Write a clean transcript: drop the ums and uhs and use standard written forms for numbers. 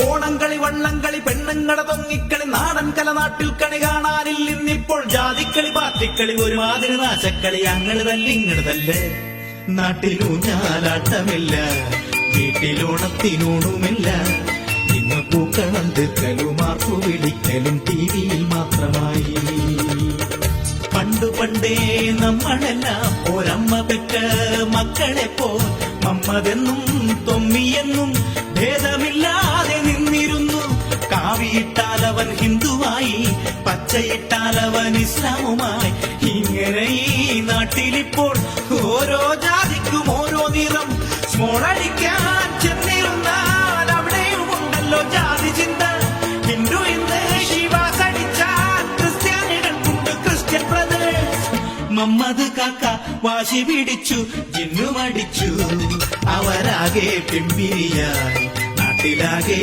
ഓണംകളി വള്ളംകളി പെണ്ണുങ്ങട തൊങ്ങിക്കളി നാടൻ കല നാട്ടിൽ കണി കാണാനില്ല ഇന്നിപ്പോൾ ജാതിക്കളി പാർട്ടിക്കളി ഒരുമാതിരി നാശക്കളി ഞങ്ങള് തല്ലിങ്ങട് തല്ലേ നാട്ടിലൂഞ്ഞാലാട്ടമില്ല വീട്ടിലോണത്തിനൂണുമില്ല ഇന്ന് പൂക്കളം തീർക്കലും മാർക്കു പിടിക്കലും ടിവിയിൽ മാത്രമായി പണ്ടേ നമ്മളെല്ലാം ഒരമ്മ പെറ്റ മക്കളെ പോ മമ്മതെന്നും തൊമ്മിയെന്നും ഭേദമില്ലാതെ നിന്നിരുന്നു കാവിയിട്ടാലവൻ ഹിന്ദുവായി പച്ചയിട്ടാലവൻ ഇസ്ലാമുമായി ഇങ്ങനെ ഈ നാട്ടിലിപ്പോൾ ഓരോ ജാതിക്കും ഓരോ നിറം സ്മോളടിക്കാൻ ചെന്നിരുന്നാൽ അവിടെയും ഉണ്ടല്ലോ ജാതി ചിന്ത ഹിന്ദു ഇന്ന് ശിവാസടിച്ചാൽ ക്രിസ്ത്യാനികൾക്കുണ്ട് ക്രിസ്ത്യൻ ബ്രദേഴ്സ് മമ്മദ് കാക്ക വാശി പിടിച്ചു ജിന്നുമടിച്ചു അവരാകെ പിമ്പിരിയായി നാട്ടിലാകെ